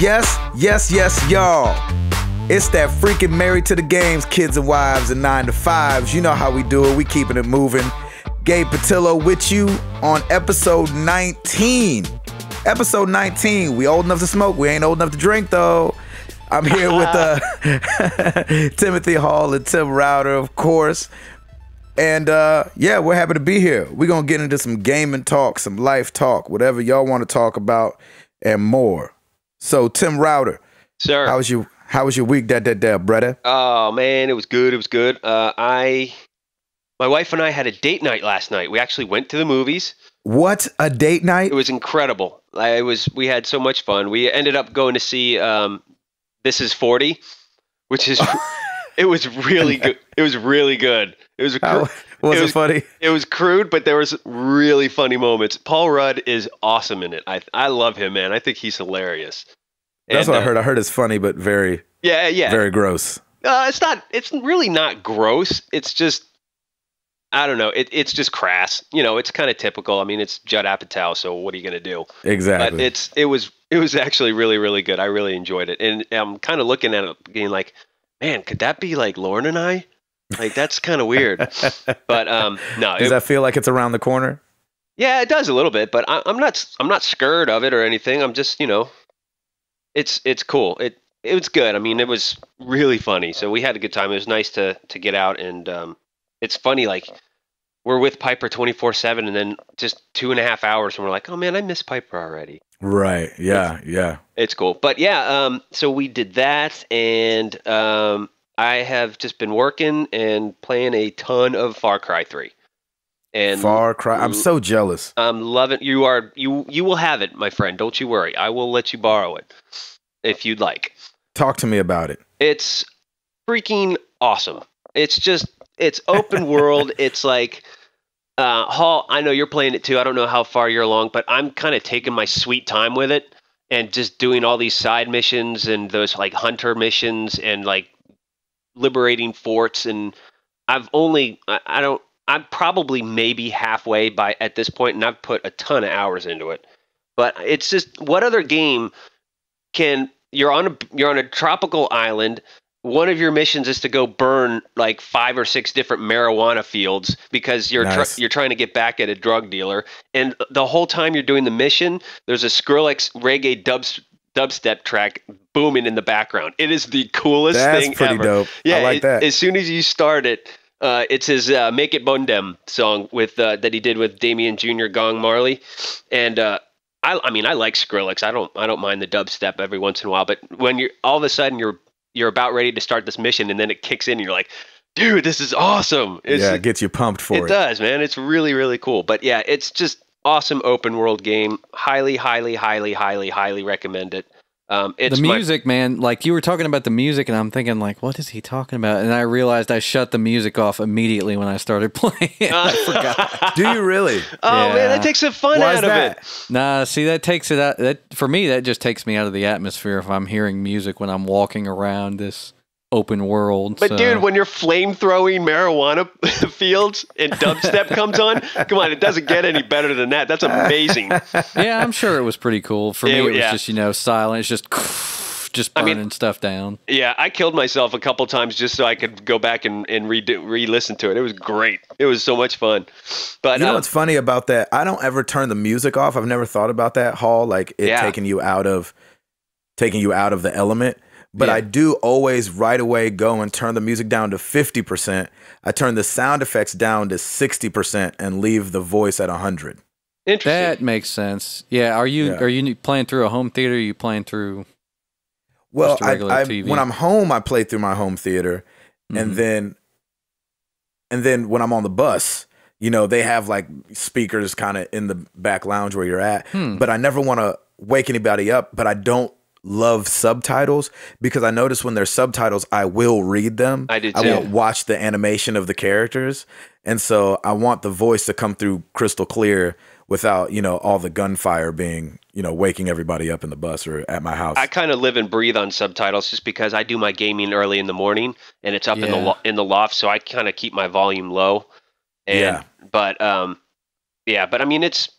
Yes, y'all. It's that freaking Married to the Games, kids and wives and 9 to 5s. You know how we do it. We keeping it moving. Gabe Patillo with you on episode 19. Episode 19. We old enough to smoke. We ain't old enough to drink, though. I'm here with Timothy Hall and Tim Router, of course. And we're happy to be here. We're going to get into some gaming talk, some life talk, whatever y'all want to talk about and more. So, Tim Router. Sir. How was your week, brother? Oh, man, it was good. It was good. My wife and I had a date night last night. We actually went to the movies. What? A date night? It was incredible. We had so much fun. We ended up going to see This Is 40, which is it was really good. It was really good. Was it funny? It was crude, but there was really funny moments. Paul Rudd is awesome in it. I love him, man. I think he's hilarious. That's what I heard. I heard it's funny, but very very gross. It's really not gross. It's just, I don't know. It's just crass. You know, it's kind of typical. I mean, it's Judd Apatow, so what are you going to do? Exactly. But it was actually really, really good. I really enjoyed it. And I'm kind of looking at it being like, man, could that be like Lauren and I? Like, that's kind of weird. But no. Does that feel like it's around the corner? Yeah, it does a little bit, but I'm not scared of it or anything. I'm just, it's cool. It was good. I mean, it was really funny. So we had a good time. It was nice to get out, and it's funny, like, we're with Piper 24/7, and then just 2.5 hours, and we're like, oh man, I miss Piper already. Right. Yeah. It's cool. But yeah, so we did that, and I have just been working and playing a ton of Far Cry 3. And Far Cry, I'm so jealous. I'm loving. You will have it, my friend. Don't you worry. I will let you borrow it if you'd like. Talk to me about it. It's freaking awesome. It's open world. It's like, Hall, I know you're playing it too. I don't know how far you're along, but I'm kind of taking my sweet time with it and just doing all these side missions and those like hunter missions and like liberating forts. And I'm probably maybe halfway at this point, and I've put a ton of hours into it. But it's just, what other game you're on a tropical island. One of your missions is to go burn like 5 or 6 different marijuana fields because you're trying to get back at a drug dealer. And the whole time you're doing the mission, there's a Skrillex reggae dubstep track booming in the background. It is the coolest thing ever. That's pretty dope. Yeah, I like that. As soon as you start it, it's his Make It Bundem song that he did with Damian Jr. Gong Marley. And I mean, I like Skrillex. I don't mind the dubstep every once in a while, but when you're all of a sudden you're about ready to start this mission, and then it kicks in, and you're like, dude, this is awesome. It gets you pumped for it. It does, man. It's really, really cool. But yeah, it's just awesome open world game. Highly, highly, highly, highly, highly recommend it. It's the music, man, like you were talking about the music, and I'm thinking, like, what is he talking about? And I realized I shut the music off immediately when I started playing. I forgot. Do you really? Oh, yeah. Man, that takes the fun out of it. Nah, see, that takes it out. That for me, that just takes me out of the atmosphere if I'm hearing music when I'm walking around this open world. But dude, when you're flame throwing marijuana fields and dubstep comes on, come on, it doesn't get any better than that. That's amazing. Yeah, I'm sure it was pretty cool. For me, it was just, silent. It's just burning stuff down. Yeah, I killed myself a couple times just so I could go back and re-listen to it. It was great. It was so much fun. But you know what's funny about that? I don't ever turn the music off. I've never thought about that, Hall, like taking you out of the element. But I do always right away go and turn the music down to 50%. I turn the sound effects down to 60% and leave the voice at 100. Interesting. That makes sense. Yeah. Are you playing through a home theater? Or are you playing through just a regular TV? When I'm home, I play through my home theater, and then when I'm on the bus, they have like speakers kind of in the back lounge where you're at. But I never want to wake anybody up. But I don't love subtitles because I notice when there's subtitles, I will read them. I do too. I won't watch the animation of the characters. And so I want the voice to come through crystal clear without, all the gunfire being, waking everybody up in the bus or at my house. I kind of live and breathe on subtitles just because I do my gaming early in the morning and it's up in the loft. So I kind of keep my volume low. But I mean, it's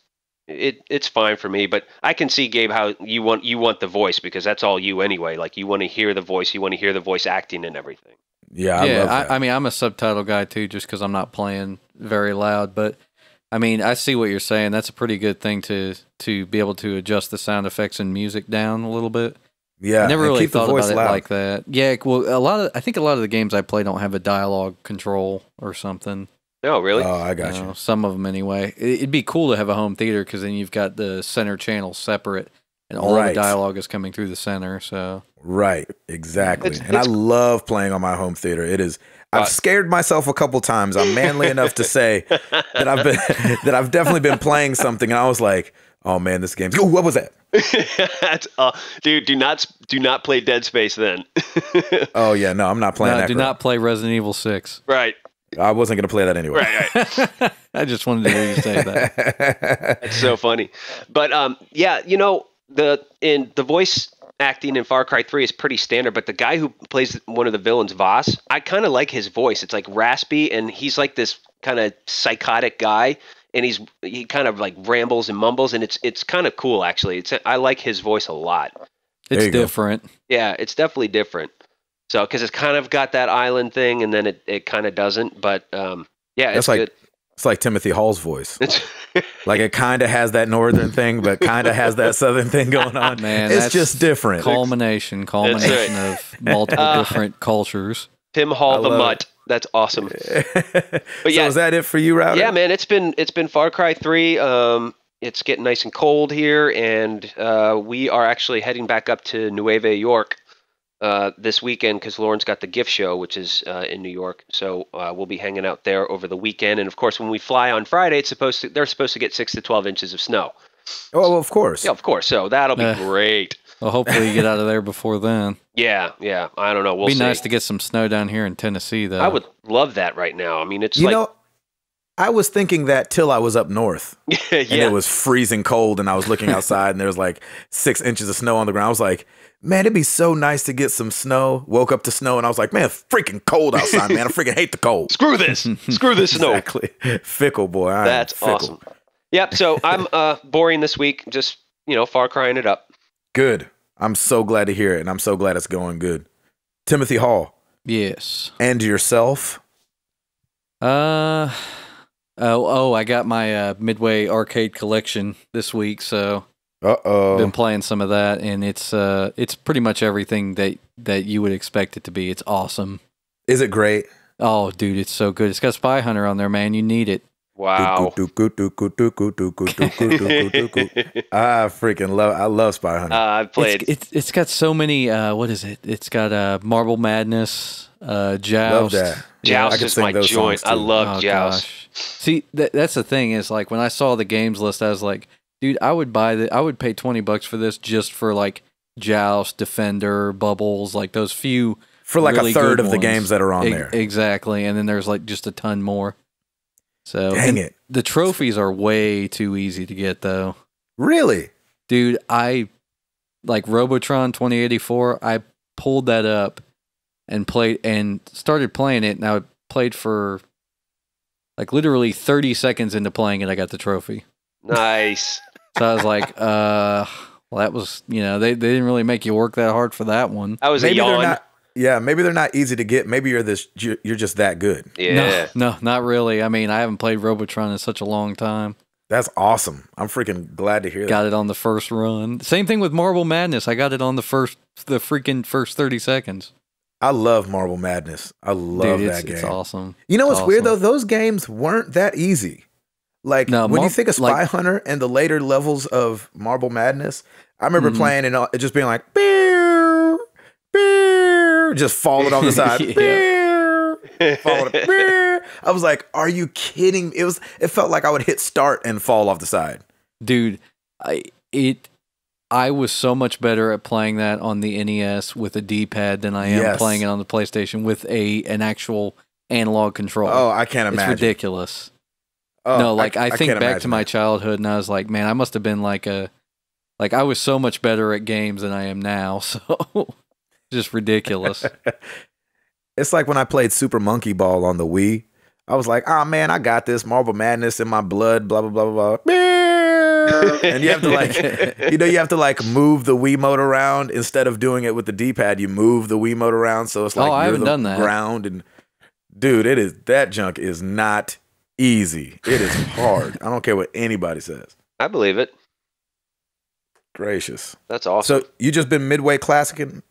it's fine for me. But I can see, Gabe, how you want the voice, because that's all you anyway. Like, you want to hear the voice, you want to hear the voice acting and everything. Yeah, I love that. I mean, I'm a subtitle guy too, just because I'm not playing very loud. But I mean, I see what you're saying. That's a pretty good thing to be able to adjust the sound effects and music down a little bit. Yeah, I never really keep the thought voice about it loud. like that. Yeah, well, I think a lot of the games I play don't have a dialogue control or something. No, really? Oh, I got you. Some of them anyway. It'd be cool to have a home theater, because then you've got the center channel separate, and all the dialogue is coming through the center. So right, exactly. And I love playing on my home theater. It is. I've scared myself a couple times. I'm manly enough to say that I've definitely been playing something, and I was like, "Oh man, this game's. Ooh, what was that?" Dude, do not play Dead Space then. Oh yeah, no, I'm not playing that. Do not play Resident Evil 6. Right. I wasn't going to play that anyway. Right. I just wanted to hear you say that. It's so funny. But yeah, the voice acting in Far Cry 3 is pretty standard, but the guy who plays one of the villains, Voss, I kind of like his voice. It's like raspy, and he's like this kind of psychotic guy, and he kind of like rambles and mumbles, and it's kind of cool actually. I like his voice a lot. It's different. Yeah, it's definitely different. So, because it's kind of got that island thing, and then it kind of doesn't. But yeah, it's good. It's like Timothy Hall's voice. Like, it kind of has that northern thing, but kind of has that southern thing going on. Man, it's just different. Culmination of multiple different cultures. Tim Hall the Mutt. That's awesome. But yeah, so is that it for you, Router? Yeah, man, it's been Far Cry 3. It's getting nice and cold here, and we are actually heading back up to Nueva York this weekend, because Lauren's got the gift show, which is in New York. So we'll be hanging out there over the weekend. And of course, when we fly on Friday, they're supposed to get 6 to 12 inches of snow. Oh, well, of course. Yeah, of course. So that'll be great. Well, hopefully you get out of there before then. Yeah. I don't know. We'll see. It'd be nice to get some snow down here in Tennessee, though. I would love that right now. I mean, it's I was thinking that till I was up north. Yeah. And it was freezing cold, and I was looking outside, and there was like 6 inches of snow on the ground. I was like, man, it'd be so nice to get some snow. Woke up to snow, and I was like, man, it's freaking cold outside, man. I freaking hate the cold. Screw this. Screw this snow. Exactly. Fickle, boy. That's awesome. Yep. So I'm boring this week, just, Far Crying it up. Good. I'm so glad to hear it, and I'm so glad it's going good. Timothy Hall. Yes. And yourself? I got my Midway arcade collection this week, so been playing some of that, and it's pretty much everything that you would expect it to be. It's awesome. Is it great? Oh, dude, it's so good. It's got Spy Hunter on there, man. You need it. Wow. I love Spy Hunter. I've played. It's got so many. What is it? It's got Marble Madness, Joust. Love that. Joust is my joint. I love Joust. Gosh. See, that's the thing is, like, when I saw the games list, I was like, dude, I would pay $20 for this, just for like Joust, Defender, Bubbles, like those few. For like really a third of the ones. games that are on there. Exactly. And then there's like just a ton more. So dang it. The trophies are way too easy to get, though. Really? Dude, I like Robotron 2084. I pulled that up and started playing it, and I played for like literally 30 seconds into playing it, I got the trophy. Nice. So I was like, well, that was, they didn't really make you work that hard for that one. I was a yawn. Maybe they're not easy to get. Maybe you're just that good. Yeah. No, not really. I mean, I haven't played Robotron in such a long time. That's awesome. I'm freaking glad to hear that. Got it on the first run. Same thing with Marble Madness. I got it on the freaking first 30 seconds. I love Marble Madness. I love that game. It's awesome. You know what's weird though? Those games weren't that easy. Like, when you think of Spy Hunter and the later levels of Marble Madness, I remember playing and it just being like, beer, beer, just falling on the side. Beer, falling, beer. I was like, are you kidding? It felt like I would hit start and fall off the side. Dude, I was so much better at playing that on the NES with a D-pad than I am playing it on the PlayStation with an actual analog controller. Oh, I can't imagine. It's ridiculous. Oh, no, like I think back to my childhood, and I was like, man, I must have been like I was so much better at games than I am now. So just ridiculous. It's like when I played Super Monkey Ball on the Wii. I was like, oh man, I got this Marble Madness in my blood, blah, blah, blah, blah, blah. And you have to like, you have to like move the Wiimote around instead of doing it with the D-pad. You move the Wiimote around, so it's like I you're haven't done the that. ground. And dude, that junk is not easy. It is hard. I don't care what anybody says. I believe it. Gracious. That's awesome. So you just been midway classicing?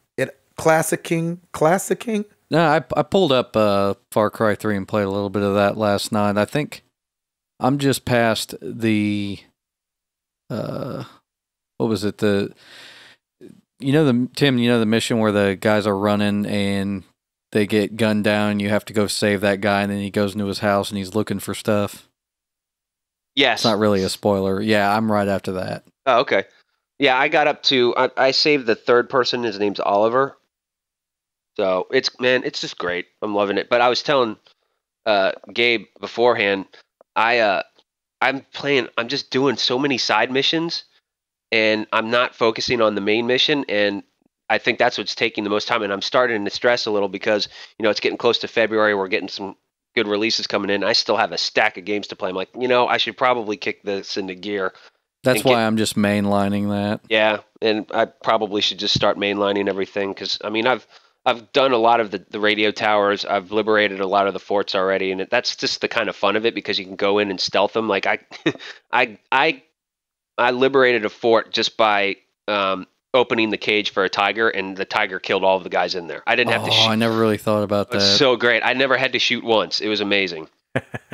No, I pulled up Far Cry 3 and played a little bit of that last night. I think I'm just past the what was it? Tim, the mission where the guys are running and they get gunned down and you have to go save that guy, and then he goes into his house and he's looking for stuff. Yes. It's not really a spoiler. Yeah, I'm right after that. Oh, okay. Yeah, I got up to I saved the third person. His name's Oliver. So it's just great. I'm loving it. But I was telling Gabe beforehand, I'm just doing so many side missions, and I'm not focusing on the main mission, and I think that's what's taking the most time. And I'm starting to stress a little because it's getting close to February. We're getting some good releases coming in. I still have a stack of games to play. I'm like, I should probably kick this into gear. That's why I'm just mainlining that. Yeah, and I probably should just start mainlining everything because I've done a lot of the radio towers. I've liberated a lot of the forts already, and that's just the kind of fun of it because you can go in and stealth them. Like I liberated a fort just by opening the cage for a tiger, and the tiger killed all of the guys in there. I didn't have to shoot. I never really thought about that. It's so great. I never had to shoot once. It was amazing.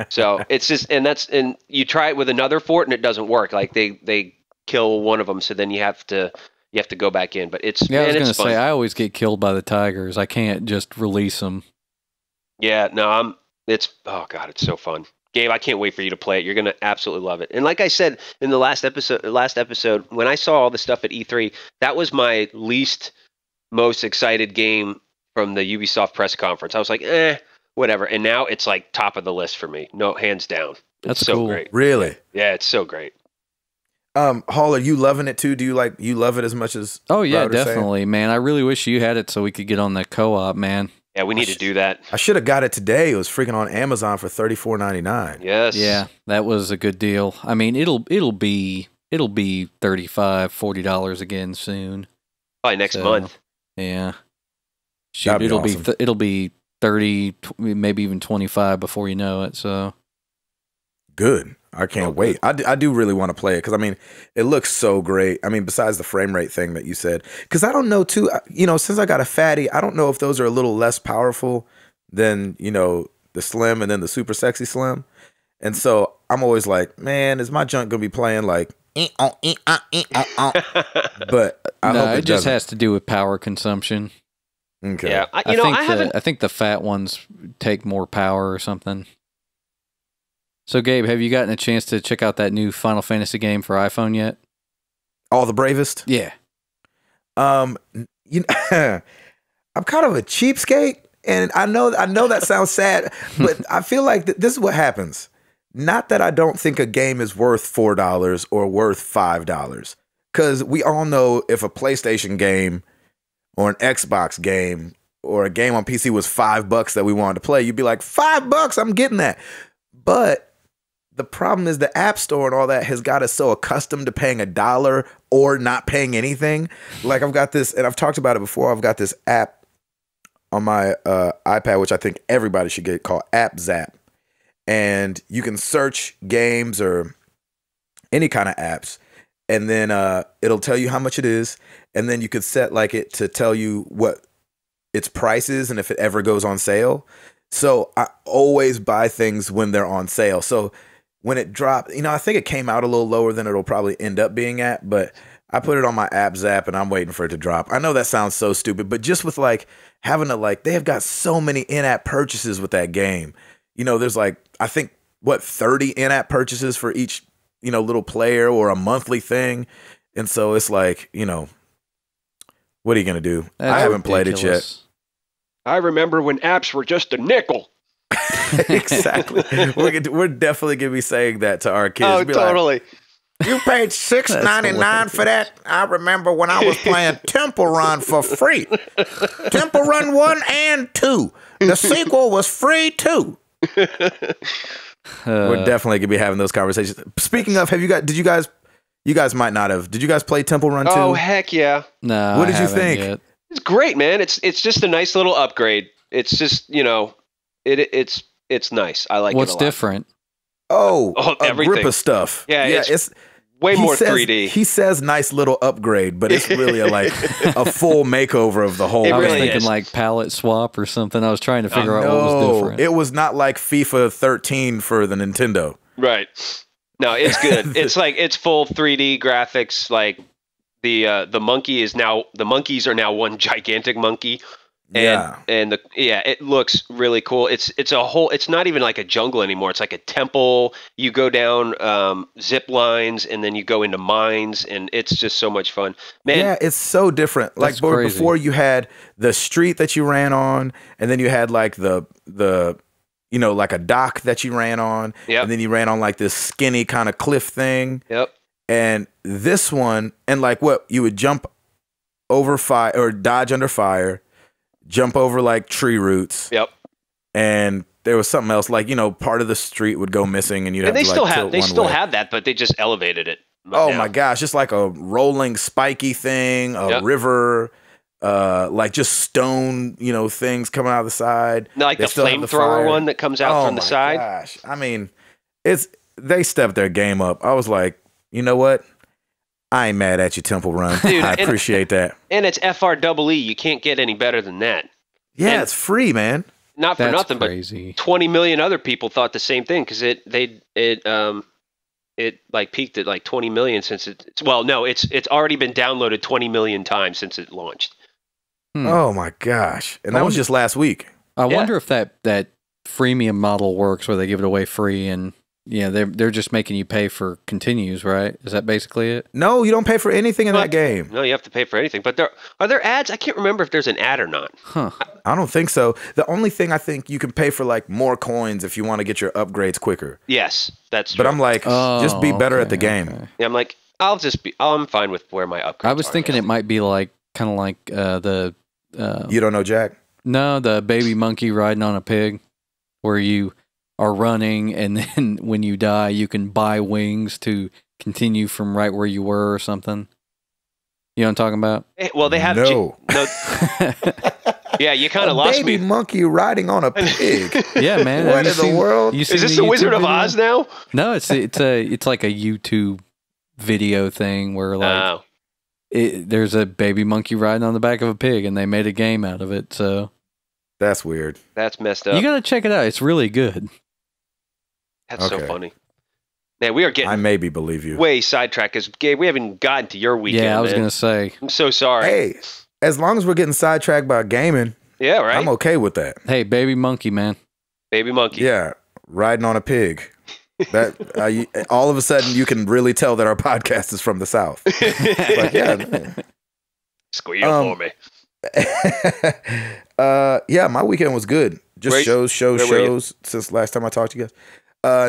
So it's just, and you try it with another fort and it doesn't work. Like they kill one of them, so then you have to go back in. But it's I was going to say I always get killed by the tigers. I can't just release them. Yeah, no, it's so fun. Gabe, I can't wait for you to play it. You're going to absolutely love it. And like I said in the last episode, when I saw all the stuff at E3, that was my most excited game from the Ubisoft press conference. I was like, whatever. And now it's like top of the list for me. No, hands down. That's so cool. Great. Really? Yeah, it's so great. Hall, are you loving it too? Do you love it as much as? Oh yeah, definitely, man. I really wish you had it so we could get on the co-op, man. Yeah, we need to do that. I should have got it today. It was freaking on Amazon for $34.99. Yes. Yeah, that was a good deal. I mean, it'll be $35, $40 again soon. Probably next month. Yeah. Shoot, it'll be 30, maybe even 25 before you know it. So good. I can't wait. I do really want to play it because I mean, it looks so great. I mean, besides the frame rate thing that you said, because I don't know too. Since I got a fatty, I don't know if those are a little less powerful than the slim and then the super sexy slim. And so I'm always like, man, is my junk gonna be playing like? But I hope it just has to do with power consumption. Okay. Yeah, I think the fat ones take more power or something. So, Gabe, have you gotten a chance to check out that new Final Fantasy game for iPhone yet? All the Bravest? Yeah. I'm kind of a cheapskate, and I know that sounds sad, but I feel like this is what happens. Not that I don't think a game is worth $4 or worth $5, because we all know if a PlayStation game or an Xbox game or a game on PC was $5 that we wanted to play, you'd be like, $5, I'm getting that. But the problem is the App Store and all that has got us so accustomed to paying $1 or not paying anything. Like I've got this, and I've talked about it before, I've got this app on my iPad, which I think everybody should get, called App Zap. And you can search games or any kind of apps, and then it'll tell you how much it is, and then you could set like it to tell you what its price is and if it ever goes on sale. So I always buy things when they're on sale. So when it dropped, I think it came out a little lower than it'll probably end up being at, but I put it on my App Zap and I'm waiting for it to drop. I know that sounds so stupid, but just with like having to they have got so many in-app purchases with that game. There's like, I think 30 in-app purchases for each, little player or a monthly thing. And so it's like, what are you going to do? I haven't played it yet. I remember when apps were just a nickel. Exactly. We're definitely going to be saying that to our kids. Oh, totally. You paid $6.99 for that? I remember when I was playing Temple Run for free. Temple Run 1 and 2. The sequel was free too. We're definitely going to be having those conversations. Speaking of, did you guys You guys might not have. Did you guys play Temple Run 2? Oh, heck yeah. No. What did you think? Yet. It's great, man. It's just a nice little upgrade. It's just, it's nice. I like it a lot. What's different? Everything. Agrippa stuff. Yeah, it's way more 3D. He says nice little upgrade, but it's really a full makeover of the whole It I was really thinking is. like palette swap or something. I was trying to figure out what was different. It was not like FIFA 13 for the Nintendo. Right. No, it's good. It's full 3D graphics. Like the monkeys are now one gigantic monkey. And it looks really cool. It's not even like a jungle anymore. It's like a temple. You go down zip lines and then you go into mines, and it's just so much fun. Man, yeah, it's so different. Like before you had the street that you ran on, and then you had like the like a dock that you ran on, and then you ran on like this skinny kind of cliff thing. Yep. And this one, and like what you would jump over fire or dodge under fire. Jump over like tree roots. Yep. And there was something else, like part of the street would go missing, and you'd have to they still have that, but they just elevated it. My gosh, just like a rolling spiky thing, a river, like just stone, things coming out of the side. Like the flamethrower one that comes out from the side. Gosh, I mean, they stepped their game up. I was like, you know what? I ain't mad at you, Temple Run. Dude, I appreciate that. And it's FREE. You can't get any better than that. Yeah, and it's free, man. Not for nothing, crazy. But 20 million other people thought the same thing because it like peaked at like 20 million since it's already been downloaded 20 million times since it launched. Oh my gosh! And that was just last week. I wonder if that freemium model works where they give it away free and. Yeah, they're just making you pay for continues, right? Is that basically it? No, you don't pay for anything in that game. No, you have to pay for anything. But are there ads? I can't remember if there's an ad or not. Huh. I don't think so. The only thing I think you can pay for like more coins if you want to get your upgrades quicker. Yes, that's true. But I'm like, just be better at the game. Okay. Yeah, I'm like, I'm fine with where my upgrades are. I was thinking it might be like kind of like the. You don't know Jack? No, the baby monkey riding on a pig, where you are running, and then when you die, you can buy wings to continue from right where you were or something. You know what I'm talking about? Well, they have no. Yeah, you kind of lost me. Baby monkey riding on a pig. Yeah, man. What in the world? Is this the Wizard of Oz now? No, it's like a YouTube video thing where like there's a baby monkey riding on the back of a pig, and they made a game out of it. So that's weird. That's messed up. You gotta check it out. It's really good. That's so funny. Man, we are getting. I maybe believe you. Way sidetracked because Gabe, we haven't gotten to your weekend. Yeah, I was gonna say. I'm so sorry. Hey, as long as we're getting sidetracked by gaming, yeah, right. I'm okay with that. Hey, baby monkey, man. Baby monkey. Yeah, riding on a pig. That all of a sudden you can really tell that our podcast is from the South. Like, yeah, squeal for me. Yeah, my weekend was good. Just shows since last time I talked to you guys.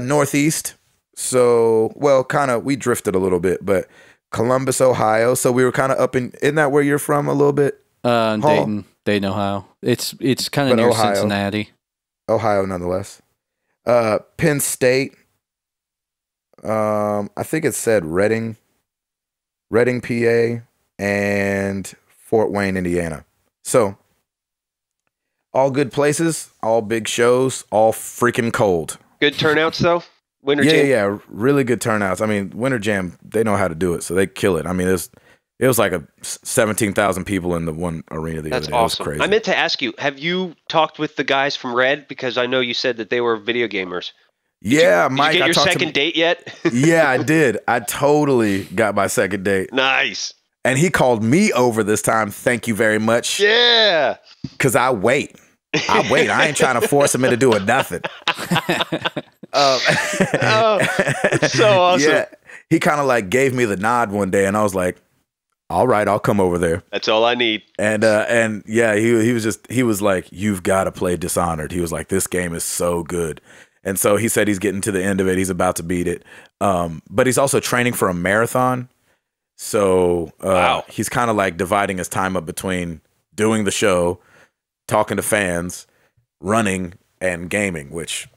Northeast. So, well, kind of, we drifted a little bit, but Columbus, Ohio. So we were kind of up isn't that where you're from a little bit? Dayton, Ohio. It's kind of near Ohio. Cincinnati. Ohio, nonetheless. Penn State. I think it said Reading, PA, and Fort Wayne, Indiana. So, all good places, all big shows, all freaking cold. Good turnouts, though? Winter Jam? Yeah, really good turnouts. I mean, Winter Jam, they know how to do it, so they kill it. I mean, it was like 17,000 people in the one arena the other day. That's awesome. It was crazy. I meant to ask you, have you talked with the guys from Red? Because I know you said that they were video gamers. Mike. Did you get your second date yet? Yeah, I did. I totally got my second date. Nice. And he called me over this time. Thank you very much. Yeah. Because I wait. I ain't trying to force him into doing nothing. So awesome. Yeah. He kind of like gave me the nod one day, and I was like, all right, I'll come over there. That's all I need. And yeah, he was like, you've got to play Dishonored. He was like, this game is so good. And so he said he's getting to the end of it. He's about to beat it. But he's also training for a marathon. So wow. He's kind of like dividing his time up between doing the show, talking to fans, running, and gaming, which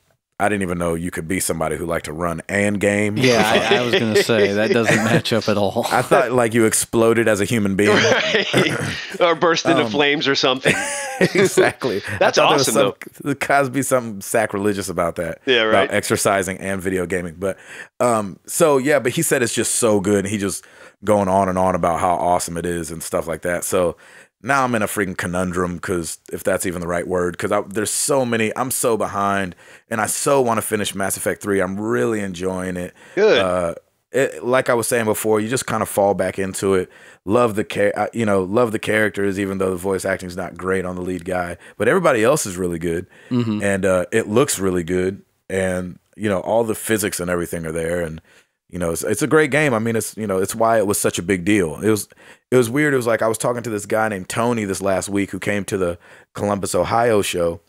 I didn't even know you could be somebody who liked to run and game. Yeah, I was going to say, that doesn't match up at all. I thought like you exploded as a human being. Right. Or burst into flames or something. Exactly. That's awesome, though. There has to be something sacrilegious about that. Yeah, right. About exercising and video gaming. But but he said it's just so good. And he just going on and on about how awesome it is and stuff like that. So now I'm in a freaking conundrum, because if that's even the right word, because there's so many, I'm so behind, and I so want to finish Mass Effect 3. I'm really enjoying it. Good. Like I was saying before, you just kind of fall back into it. Love the characters, even though the voice acting is not great on the lead guy, but everybody else is really good, and it looks really good, and all the physics and everything are there, and it's a great game. I mean, it's why it was such a big deal. It was weird. It was like I was talking to this guy named Tony this last week who came to the Columbus, Ohio show.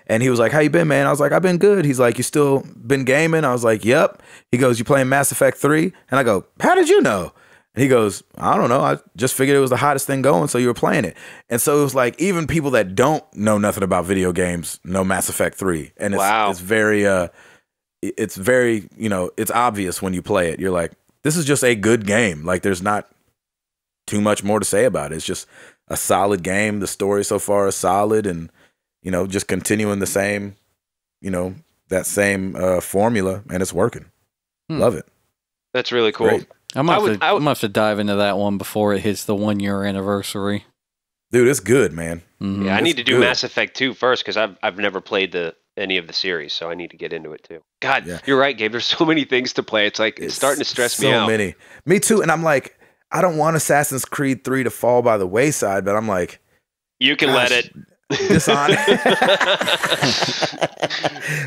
And he was like, "How you been, man?" I was like, "I've been good." He's like, "You still been gaming?" I was like, "Yep." He goes, "You playing Mass Effect 3?" And I go, "How did you know?" And he goes, "I don't know. I just figured it was the hottest thing going, so you were playing it." And so it was like, even people that don't know nothing about video games know Mass Effect 3. And it's very it's obvious when you play it. You're like, this is just a good game. Like, there's not too much more to say about it. It's just a solid game. The story so far is solid, and just continuing the same, that same formula, and it's working. Love it. That's really cool. Great. I'm gonna have to dive into that one before it hits the 1 year anniversary. Dude, it's good, man. Mm-hmm. Yeah, I need to do Mass Effect 2 first, because I've never played any of the series, so I need to get into it too. God, You're right, Gabe. There's so many things to play. It's like it's starting to stress me out. So many. Me too. And I'm like, I don't want Assassin's Creed 3 to fall by the wayside, but I'm like, you can let it. Dishonored.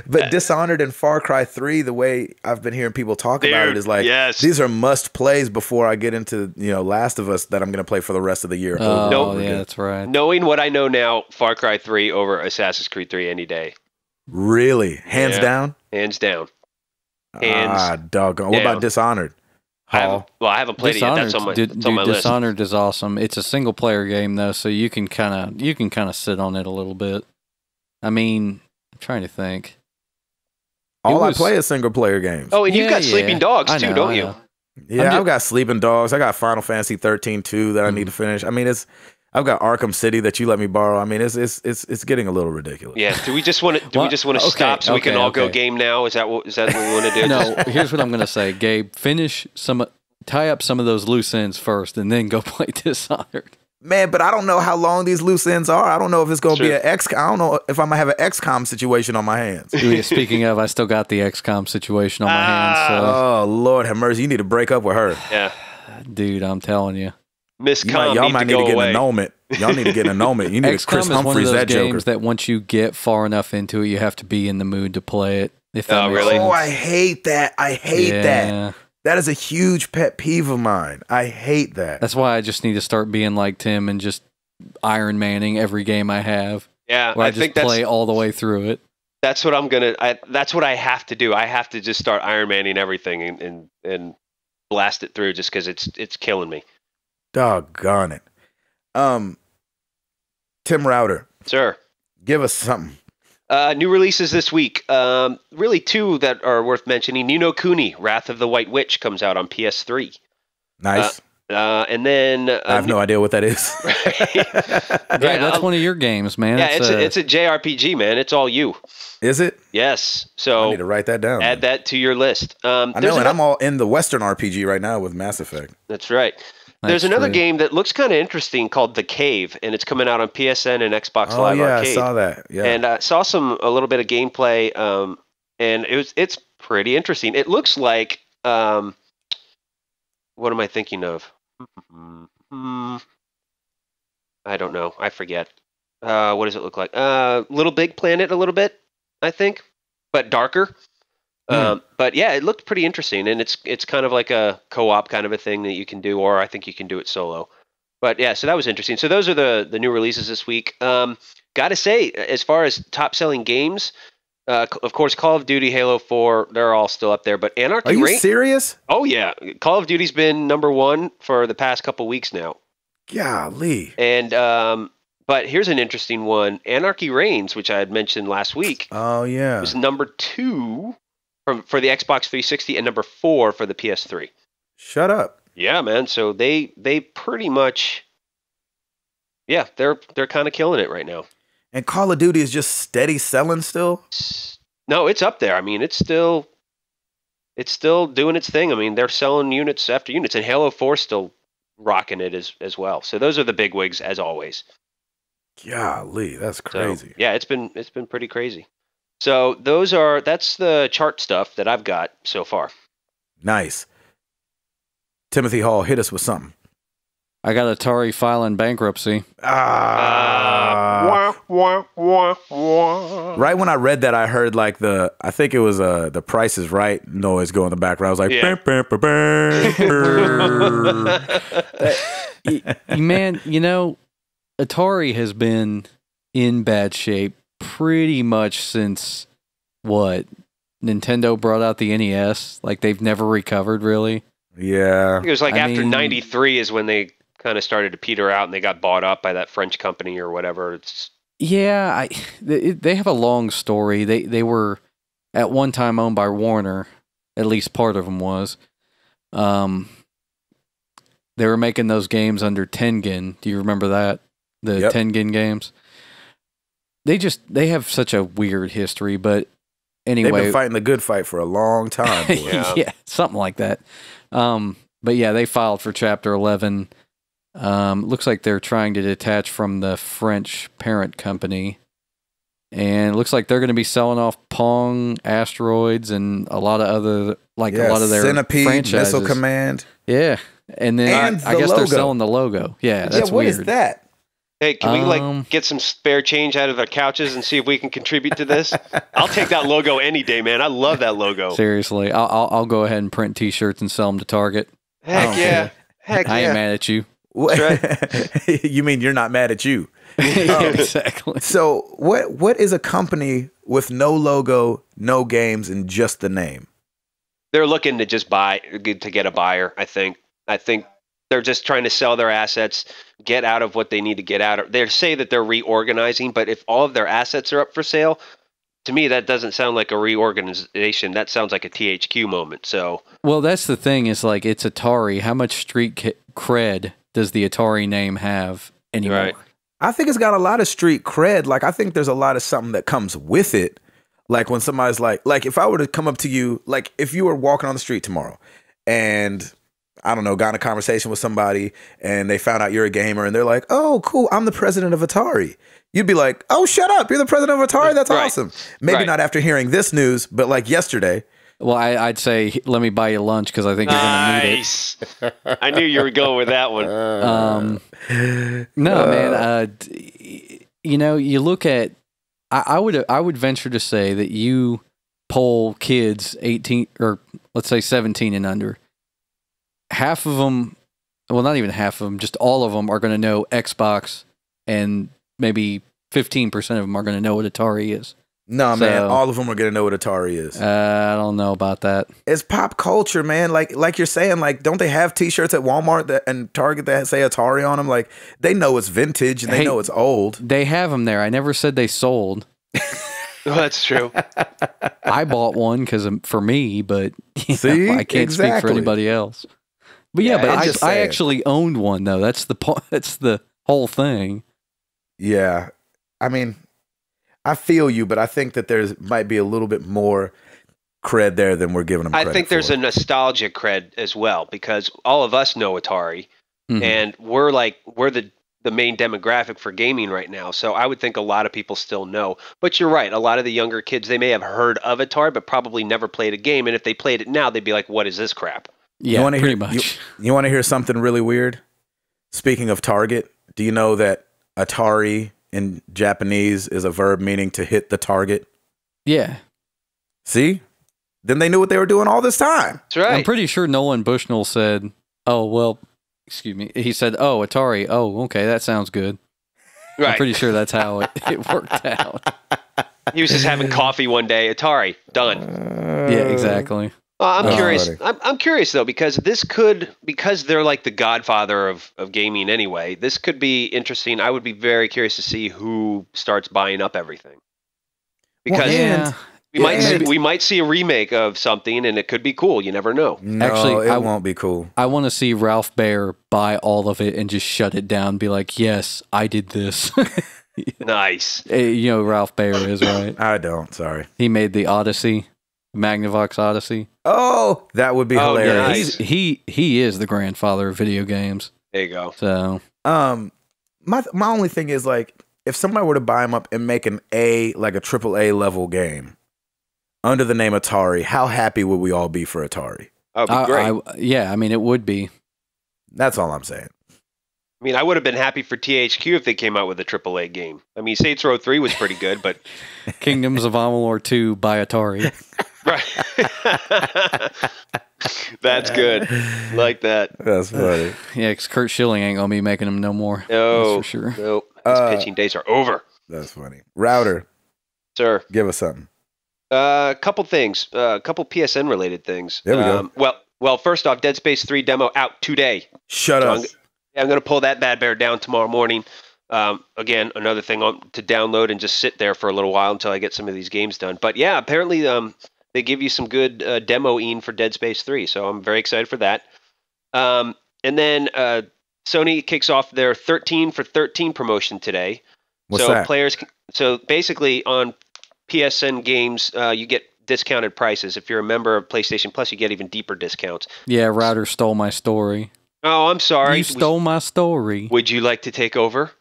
But Dishonored and Far Cry 3, the way I've been hearing people talk about it is like, these are must plays before I get into Last of Us that I'm going to play for the rest of the year. That's right. Knowing what I know now, Far Cry 3 over Assassin's Creed 3 any day. Really? Hands down? Hands down. Doggone. What about Dishonored? I haven't played Dishonored, it yet. That's on my list. Dishonored is awesome. It's a single player game though, so you can kind of sit on it a little bit. I mean, I'm trying to think. I play is single player games. Oh, and you've got Sleeping Dogs too, don't you? Yeah, I've got Sleeping Dogs. I got Final Fantasy 13 too that I need to finish. I mean, I've got Arkham City that you let me borrow. I mean, it's getting a little ridiculous. Yeah. Do we just want to stop so we can all go game now? Is that what we want to do? No. Here's what I'm going to say, Gabe. Tie up some of those loose ends first, and then go play Dishonored. Man, but I don't know how long these loose ends are. I don't know if it's going to be I don't know if I'm going to have an XCOM situation on my hands. Speaking of, I still got the XCOM situation on my hands. So. Oh, Lord have mercy. You need to break up with her. Yeah. Dude, I'm telling you. Miss y'all might need to get an annulment. Y'all need to get an annulment. You need to Chris Humphreys that Joker. Games that once you get far enough into it, you have to be in the mood to play it. Really? Oh, I hate that. I hate that. That is a huge pet peeve of mine. I hate that. That's why I just need to start being like Tim and just Iron Manning every game I have. Yeah, I just play all the way through it. That's what that's what I have to do. I have to just start Iron Manning everything and blast it through just because it's killing me. Doggone it. Tim Router. Sir. Give us something. New releases this week. Really two that are worth mentioning. Ni no Kuni, Wrath of the White Witch comes out on PS3. Nice. And then... I have no idea what that is. Yeah, that's one of your games, man. Yeah, it's a JRPG, man. It's all you. Is it? Yes. So I need to write that down. Add that to your list. I know, and I'm all in the Western RPG right now with Mass Effect. That's right. There's another game that looks kind of interesting called The Cave, and it's coming out on PSN and Xbox Live Arcade. I saw that. Yeah, and I saw a little bit of gameplay, and it's pretty interesting. It looks like what am I thinking of? I don't know. I forget. What does it look like? Little Big Planet, a little bit, I think, but darker. But yeah, it looked pretty interesting, and it's kind of like a co-op kind of a thing that you can do, or I think you can do it solo. But yeah, so that was interesting. So those are the new releases this week. Gotta say, as far as top-selling games, of course, Call of Duty, Halo 4, they're all still up there. But Anarchy Reigns... Are you serious? Oh yeah, Call of Duty's been number one for the past couple weeks now. Golly. And But here's an interesting one. Anarchy Reigns, which I had mentioned last week. Oh, yeah. Was number 2 for the Xbox 360 and number 4 for the PS3. Shut up. Yeah, man. So they pretty much, yeah, they're kind of killing it right now. And Call of Duty is just steady selling still? No, it's up there. I mean, it's still doing its thing. I mean, they're selling units after units, and Halo 4 still rocking it as well. So those are the big wigs as always. Golly, that's crazy. So, yeah, it's been pretty crazy. So that's the chart stuff that I've got so far. Nice. Timothy Hall, hit us with something. I got Atari filing bankruptcy. Right when I read that, I heard like I think it was the Price is Right noise go in the background. I was like, yeah. Man, Atari has been in bad shape pretty much since Nintendo brought out the NES. Like they've never recovered really. Yeah. It was like after 93 is when they kind of started to peter out and they got bought up by that French company or whatever. They have a long story. They were at one time owned by Warner, at least part of them was. They were making those games under Tengen. Do you remember that? The Tengen games. They have such a weird history, but anyway, they've been fighting the good fight for a long time. Yeah, something like that. But yeah, they filed for Chapter 11. Looks like they're trying to detach from the French parent company. And it looks like they're going to be selling off Pong, Asteroids, and a lot of other, a lot of their Centipede, franchises. Missile Command. Yeah. And then I guess they're selling the logo. Yeah, that's what weird. Is that? Hey, can we get some spare change out of our couches and see if we can contribute to this? I'll take that logo any day, man. I love that logo. Seriously, I'll go ahead and print T-shirts and sell them to Target. Heck yeah. I ain't mad at you. That's right. You mean you're not mad at you? Exactly. So what is a company with no logo, no games, and just the name? They're looking to just get a buyer, I think. I think they're just trying to sell their assets, get out of what they need to get out of. They say that they're reorganizing, but if all of their assets are up for sale, to me, that doesn't sound like a reorganization. That sounds like a THQ moment. So, well, that's the thing is like it's Atari. How much street cred does the Atari name have anymore? Right. I think it's got a lot of street cred. Like I think there's a lot of something that comes with it. Like when somebody's like if I were to come up to you, like if you were walking on the street tomorrow and I don't know, got in a conversation with somebody and they found out you're a gamer and they're like, oh, cool, I'm the president of Atari. You'd be like, oh, shut up. You're the president of Atari? That's awesome. Maybe not after hearing this news, but like yesterday. Well, I'd say, let me buy you lunch because I think you're going to need it. I knew you were going with that one. No, man. You look at, I would venture to say that you poll kids 18 or let's say 17 and under. Half of them, well, not even half of them, just all of them are going to know Xbox, and maybe 15% of them are going to know what Atari is. No, man, all of them are going to know what Atari is. I don't know about that. It's pop culture, man. Like you're saying, like, don't they have T-shirts at Walmart and Target that say Atari on them? Like, they know it's vintage and they know it's old. They have them there. I never said they sold. Well, that's true. I bought one because for me, but See? I can't speak for anybody else. But yeah, but I actually owned one though. That's the whole thing. Yeah, I mean, I feel you, but I think that there's might be a little bit more cred there than we're giving them credit I think there's for. a nostalgia cred as well because all of us know Atari, and we're the main demographic for gaming right now. So I would think a lot of people still know. But you're right. A lot of the younger kids, they may have heard of Atari, but probably never played a game. And if they played it now, they'd be like, what is this crap? Yeah, pretty much. You want to hear something really weird? Speaking of Target, do you know that Atari in Japanese is a verb meaning to hit the target? Yeah. See? Then they knew what they were doing all this time. That's right. I'm pretty sure Nolan Bushnell said, oh, well, excuse me. He said, oh, Atari. Oh, okay, that sounds good. Right. I'm pretty sure that's how it worked out. He was just having coffee one day. Atari, done. Yeah, exactly. I'm curious. I'm curious though, because because they're like the godfather of gaming anyway. This could be interesting. I would be very curious to see who starts buying up everything. Because we might see a remake of something, and it could be cool. You never know. No, actually, it won't be cool. I want to see Ralph Baer buy all of it and just shut it down. Be like, yes, I did this. Nice. You know who Ralph Baer is, right? I don't. Sorry. He made the Odyssey, Magnavox Odyssey. Oh, that would be hilarious. Yeah, he is the grandfather of video games. There you go. So, my only thing is like, if somebody were to buy him up and make a triple A level game under the name Atari, how happy would we all be for Atari? That would be great. Yeah, I mean, it would be. That's all I'm saying. I mean, I would have been happy for THQ if they came out with a AAA game. I mean, Saints Row 3 was pretty good, but... Kingdoms of Amalur 2 by Atari. Right. That's good. Like that. That's funny. Yeah, because Kurt Schilling ain't going to be making them no more. No, that's for sure. Nope. His pitching days are over. That's funny. Router. Sir. Give us something. A couple things. A couple PSN-related things. There we go. Well, first off, Dead Space 3 demo out today. Shut up. I'm going to pull that bad bear down tomorrow morning. Again, another thing to download and just sit there for a little while until I get some of these games done. But yeah, apparently they give you some good demoing for Dead Space 3, so I'm very excited for that. And then Sony kicks off their 13 for 13 promotion today. What's that? So basically on PSN games, you get discounted prices. If you're a member of PlayStation Plus, you get even deeper discounts. Yeah, Router stole my story. Oh, I'm sorry. You stole my story. Would you like to take over?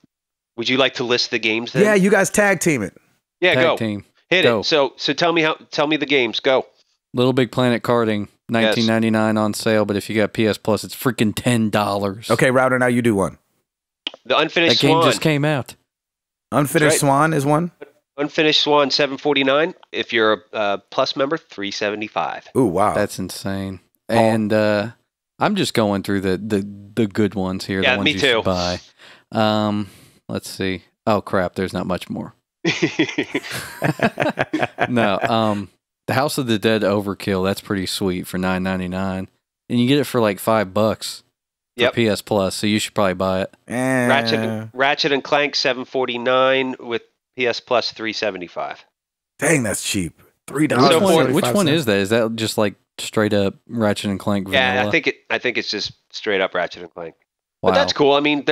Would you like to list the games then? Yeah, you guys tag team it. Yeah, tag team. Hit it. So tell me the games. Go. Little Big Planet karting, $19.99 on sale, but if you got PS Plus, it's freaking $10. Okay, Router, now you do one. The Unfinished Swan. That game just came out. Unfinished Swan is one? Unfinished Swan, $7.49. If you're a Plus member, $3.75. Ooh, wow. That's insane. And I'm just going through the good ones here. Yeah, the ones me you too. Should buy. Let's see. Oh crap! There's not much more. No. The House of the Dead Overkill. That's pretty sweet for $9.99, and you get it for like $5 for PS Plus. So you should probably buy it. Ratchet and Clank $7.49 with PS Plus $3.75. Dang, that's cheap. $3. Which one is that? Is that just like straight up Ratchet and Clank vanilla? Yeah, I think it's just straight up Ratchet and Clank. Wow. But that's cool. I mean,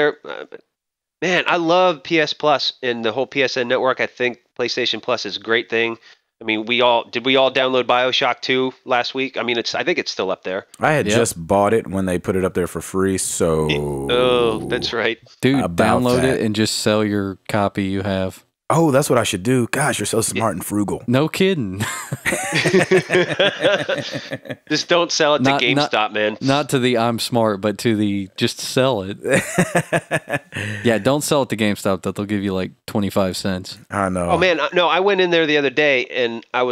man, I love PS Plus and the whole PSN network. I think PlayStation Plus is a great thing. I mean, did we all download BioShock 2 last week? I mean, I think it's still up there. I had just bought it when they put it up there for free, so... Oh, that's right. Dude, download it and just sell your copy you have. Oh, that's what I should do. Gosh, you're so smart and frugal. No kidding. Just don't sell it to GameStop, man. Not to the I'm smart, but to the just sell it. Yeah, don't sell it to GameStop. They'll give you like 25 cents. I know. Oh man, no, I went in there the other day and I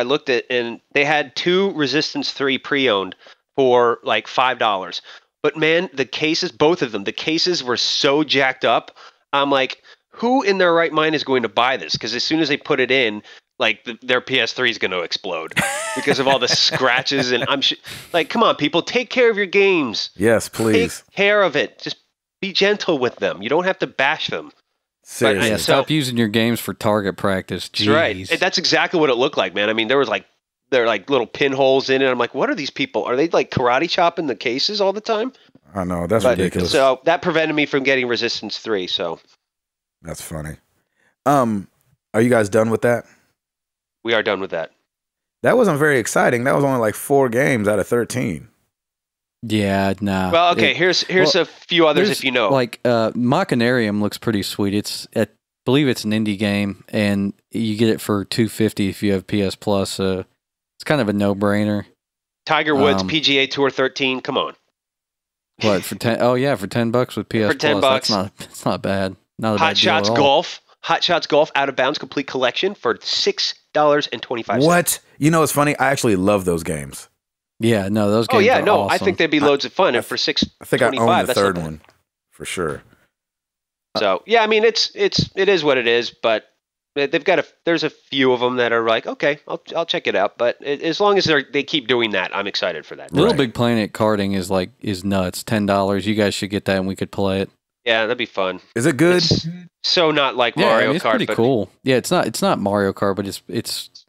looked at, and they had 2 Resistance 3 pre-owned for like $5. But man, the cases, both of them, the cases were so jacked up. I'm like, who in their right mind is going to buy this? Because as soon as they put it in, like their PS3 is going to explode because of all the scratches. And like, come on, people, take care of your games. Yes, please. Take care of it. Just be gentle with them. You don't have to bash them. Seriously. Stop using your games for target practice. Jeez. That's right. That's exactly what it looked like, man. I mean, there are like little pinholes in it. I'm like, what are these people? Are they like karate chopping the cases all the time? I know. That's ridiculous. So that prevented me from getting Resistance 3. So. That's funny. Are you guys done with that? We are done with that. That wasn't very exciting. That was only like 4 games out of 13. Yeah, nah. Well, okay, here's a few others if you know. Like Machinarium looks pretty sweet. I believe it's an indie game, and you get it for $2.50 if you have PS Plus. So it's kind of a no-brainer. Tiger Woods PGA Tour 13. Come on. What for 10? Oh yeah, for $10 with PS for $10. Plus. That's not bad. Not a Hot bad deal Shots at all. Golf. Hot Shots Golf Out of Bounds Complete Collection for $6.25. What? You know, it's funny. I actually love those games. Yeah, no, those games. Are awesome. I think they'd be loads of fun. And for $6.25, I think I own the third one for sure. So yeah, I mean, it is what it is. But there's a few of them that are like, okay, I'll check it out. But as long as they keep doing that, I'm excited for that. Little Big Planet karting is nuts. $10. You guys should get that, and we could play it. Yeah, that'd be fun. Is it good? It's so not like Mario Kart. It's pretty cool. Yeah, it's not Mario Kart, but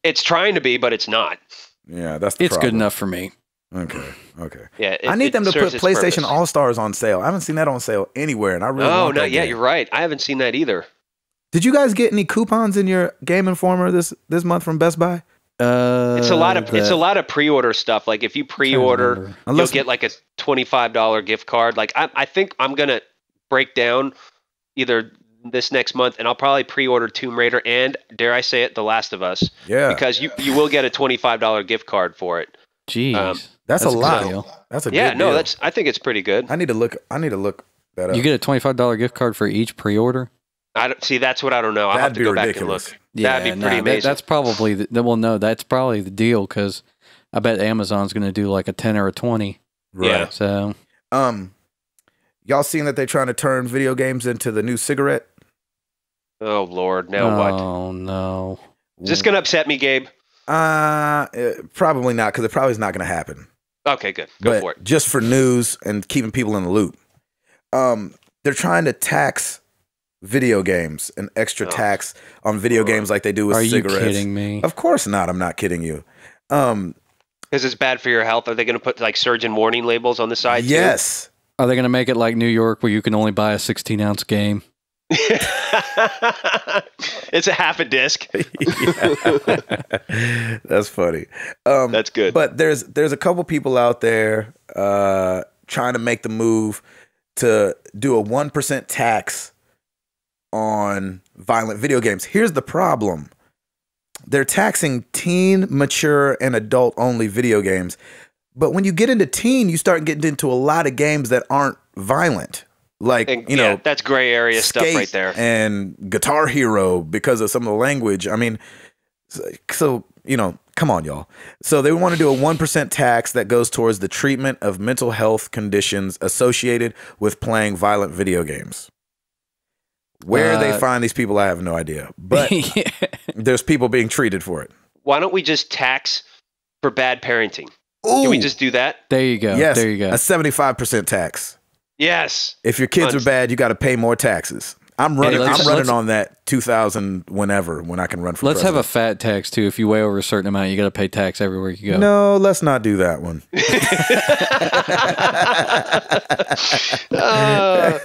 it's trying to be, but it's not. Yeah, that's the it's problem. good enough for me. Okay. Yeah, I need them to put PlayStation purpose. All Stars on sale. I haven't seen that on sale anywhere, and I really want that not yet. game. You're right. I haven't seen that either. Did you guys get any coupons in your Game Informer this month from Best Buy? It's a lot of pre-order stuff. Like if you pre-order, you'll get like a $25 gift card. Like I think I'm gonna break down either this next month, and I'll probably pre-order Tomb Raider and, dare I say it, The Last of Us. Yeah, because you will get a $25 gift card for it. Jeez, that's a lot. Deal. That's a good deal. I think it's pretty good. I need to look that up. You get a $25 gift card for each pre-order. That's what I don't know. I'll have to go back and look. Yeah, that'd be pretty amazing. That's probably that's probably the deal, because I bet Amazon's going to do like a 10 or a 20. Right. Yeah. So, y'all seen that they're trying to turn video games into the new cigarette? Oh Lord, now what? Oh no. Is this going to upset me, Gabe? Probably not, because it probably is not going to happen. Okay, good. Go for it. Just for news and keeping people in the loop. They're trying to tax video games, an extra tax on video games like they do with cigarettes. Are you kidding me? Of course not. I'm not kidding you. Because it's bad for your health. Are they going to put like surgeon warning labels on the side? Yes. Too? Are they going to make it like New York, where you can only buy a 16-ounce game? It's a half a disc. That's funny. That's good. But there's a couple people out there trying to make the move to do a 1% tax on violent video games. Here's the problem. They're taxing teen, mature, and adult-only video games. But when you get into teen, you start getting into a lot of games that aren't violent. Like, that's gray area stuff right there. And Guitar Hero, because of some of the language. I mean, so, come on, y'all. So they want to do a 1% tax that goes towards the treatment of mental health conditions associated with playing violent video games. Where they find these people, I have no idea. But there's people being treated for it. Why don't we just tax for bad parenting? Ooh. Can we just do that? There you go. Yes, there you go. A 75% tax. Yes. If your kids are bad, you got to pay more taxes. I'm running on that 2000 when I can run for Let's president. have a fat tax too. If you weigh over a certain amount, you got to pay tax everywhere you go. No, let's not do that one. No,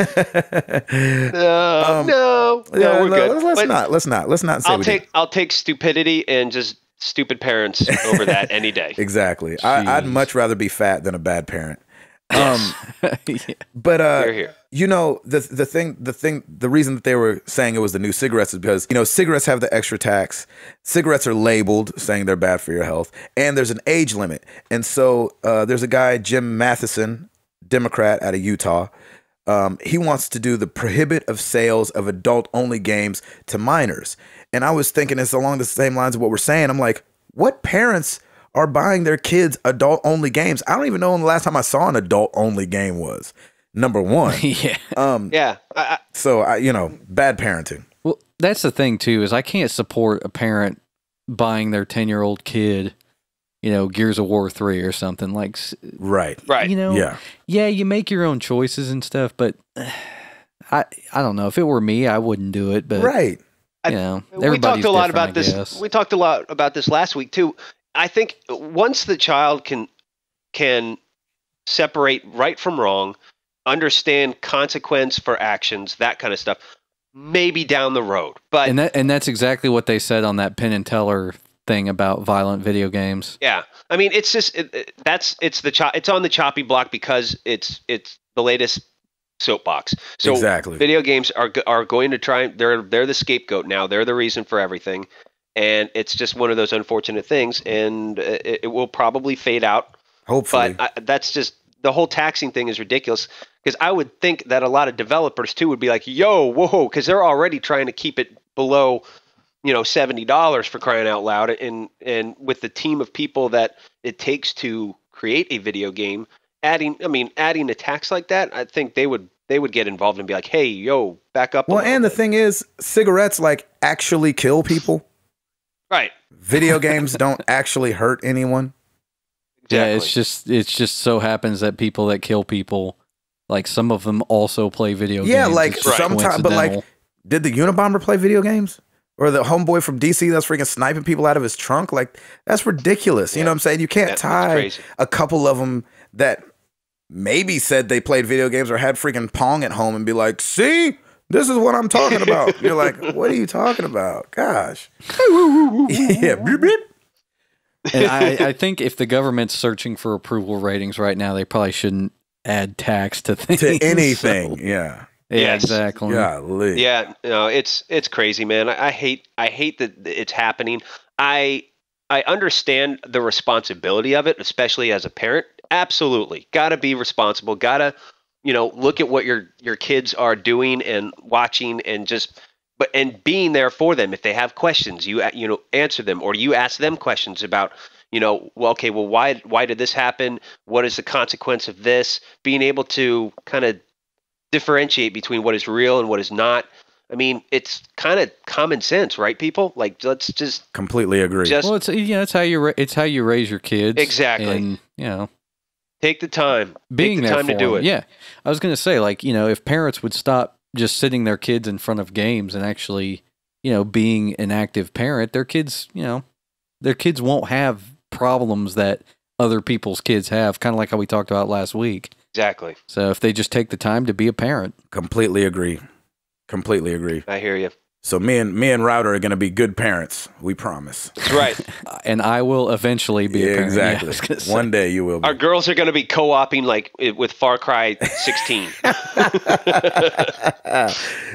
we're good. Let's not say I'll take stupidity and just stupid parents over that any day. Exactly. I'd much rather be fat than a bad parent. But here. The reason that they were saying it was the new cigarettes is because cigarettes have the extra tax. Cigarettes are labeled saying they're bad for your health, and there's an age limit. And so there's a guy, Jim Matheson, Democrat out of Utah. He wants to do the prohibit of sales of adult-only games to minors. And I was thinking it's along the same lines of what we're saying. I'm like, what parents are buying their kids adult-only games? I don't even know when the last time I saw an adult-only game was. Number one. Yeah. Bad parenting. Well, that's the thing, too, is I can't support a parent buying their 10-year-old kid, Gears of War 3 or something. Like, right. Yeah, you make your own choices and stuff, but I don't know. If it were me, I wouldn't do it. But right. We talked a lot about this. We talked a lot about this last week, too. I think once the child can separate right from wrong, understand consequence for actions, that kind of stuff, maybe down the road. But and that's exactly what they said on that Penn and Teller thing about violent video games. Yeah, I mean, it's just it's on the choppy block because it's the latest soapbox. So exactly. Video games are going to try. They're the scapegoat now. They're the reason for everything. And it's just one of those unfortunate things, and it will probably fade out. Hopefully. But that's just, the whole taxing thing is ridiculous, because I would think that a lot of developers, too, would be like, whoa, because they're already trying to keep it below, $70 for crying out loud. And with the team of people that it takes to create a video game, adding a tax like that, I think they would they would get involved and be like, hey, yo, back up. Well, and the thing is, cigarettes like actually kill people. Right. Video games don't actually hurt anyone. Exactly. Yeah, it's just so happens that people that kill people, like some of them also play video games. Yeah, like sometimes, but like, did the Unabomber play video games? Or the homeboy from DC that's freaking sniping people out of his trunk? Like, that's ridiculous. You know what I'm saying? You can't tie a couple of them that maybe said they played video games or had freaking Pong at home and be like, see, this is what I'm talking about. You're like, what are you talking about? Gosh. Yeah. And I think if the government's searching for approval ratings right now, they probably shouldn't add tax to things. To anything, yeah. Yeah, exactly. Golly. Yeah, no, it's crazy, man. I hate that it's happening. I understand the responsibility of it, especially as a parent. Absolutely, gotta be responsible. Gotta, look at what your kids are doing and watching, and and being there for them. If they have questions, you answer them, or you ask them questions about, why did this happen? What is the consequence of this? Being able to kind of differentiate between what is real and what is not. I mean, it's kind of common sense, right, people? Like, let's just completely agree. Well, it's how you raise your kids. Exactly. And, take the time. Being take the there time for to do them. it. Yeah. I was going to say, like, if parents would stop just sitting their kids in front of games and actually, being an active parent, their kids won't have problems that other people's kids have, kind of like how we talked about last week. Exactly. So if they just take the time to be a parent. Completely agree. I hear you. So me and Router are going to be good parents. We promise. That's right. And I will eventually be a parent. Exactly. Yeah, one day you will be. Our girls are going to be co-oping like with Far Cry 16.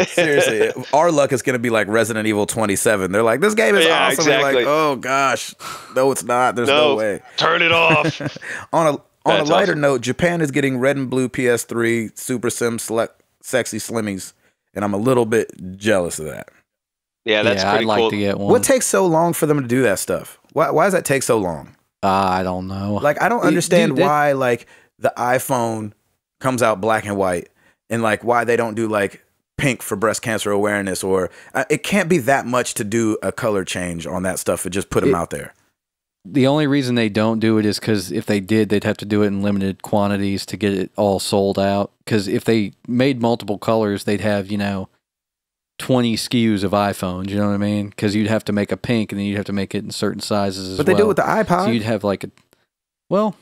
Seriously. Our luck is going to be like Resident Evil 27. They're like, this game is awesome. Exactly. Like, oh gosh. No, it's not. There's no way. Turn it off. On a lighter awesome. note, Japan is getting red and blue PS3 Super Sim Select Sexy Slimmies, and I'm a little bit jealous of that. Yeah, that's pretty I'd like cool. to get one. What takes so long for them to do that stuff? Why does that take so long? I don't know. Like, I don't understand why, like, the iPhone comes out black and white, and, like, why they don't do, like, pink for breast cancer awareness, or it can't be that much to do a color change on that stuff and just put them out there. The only reason they don't do it is because if they did, they'd have to do it in limited quantities to get it all sold out. Because if they made multiple colors, they'd have, 20 SKUs of iPhones, you know what I mean? Because you'd have to make a pink, and then you'd have to make it in certain sizes as well. But they do it with the iPod. So you'd have like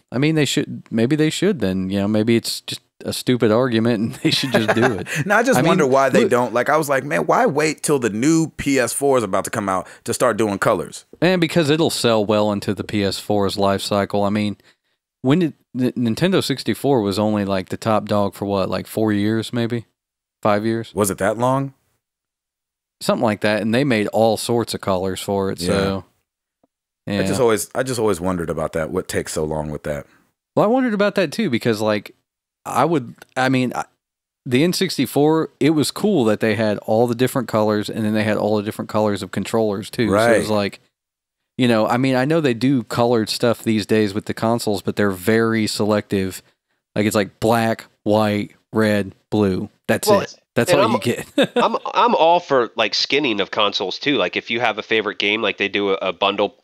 maybe they should then, maybe it's just a stupid argument and they should just do it. No, I just wonder why they don't. Like, I was like, man, why wait till the new PS4 is about to come out to start doing colors? And because it'll sell well into the PS4's life cycle. I mean, when did the Nintendo 64 was only like the top dog for what, like 4 years, maybe 5 years? Was it that long? Something like that, and they made all sorts of colors for it. So, yeah. I just always wondered about that. What takes so long with that? Well, I wondered about that too, because like the N64, it was cool that they had all the different colors, and then they had all the different colors of controllers too. Right. So it was like, I know they do colored stuff these days with the consoles, but they're very selective. Like, it's like black, white, red, blue. That's it. That's all you get. I'm all for like skinning of consoles too. Like, if you have a favorite game, like they do a bundle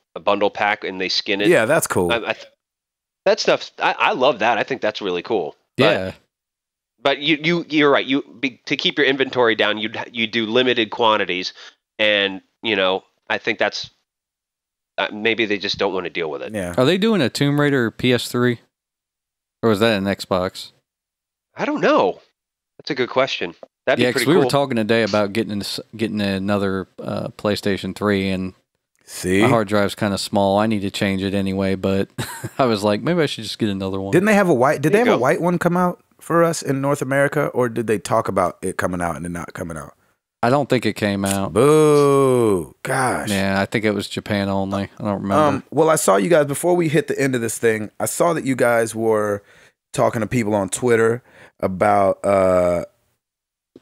pack and they skin it. Yeah, that's cool. That stuff, I love that. I think that's really cool. Yeah. But you're right. To keep your inventory down, you do limited quantities, and I think that's maybe they just don't want to deal with it. Yeah. Are they doing a Tomb Raider PS3, or is that an Xbox? I don't know. That's a good question. That'd be pretty cool. We were talking today about getting another PlayStation 3, and my hard drive's kind of small. I need to change it anyway, but I was like, maybe I should just get another one. Didn't they have a white? Did they have a white one come out for us in North America, or did they talk about it coming out and it not coming out? I don't think it came out. Boo! Gosh. Yeah, I think it was Japan only. I don't remember. Well, I saw you guys before we hit the end of this thing. I saw that you guys were talking to people on Twitter about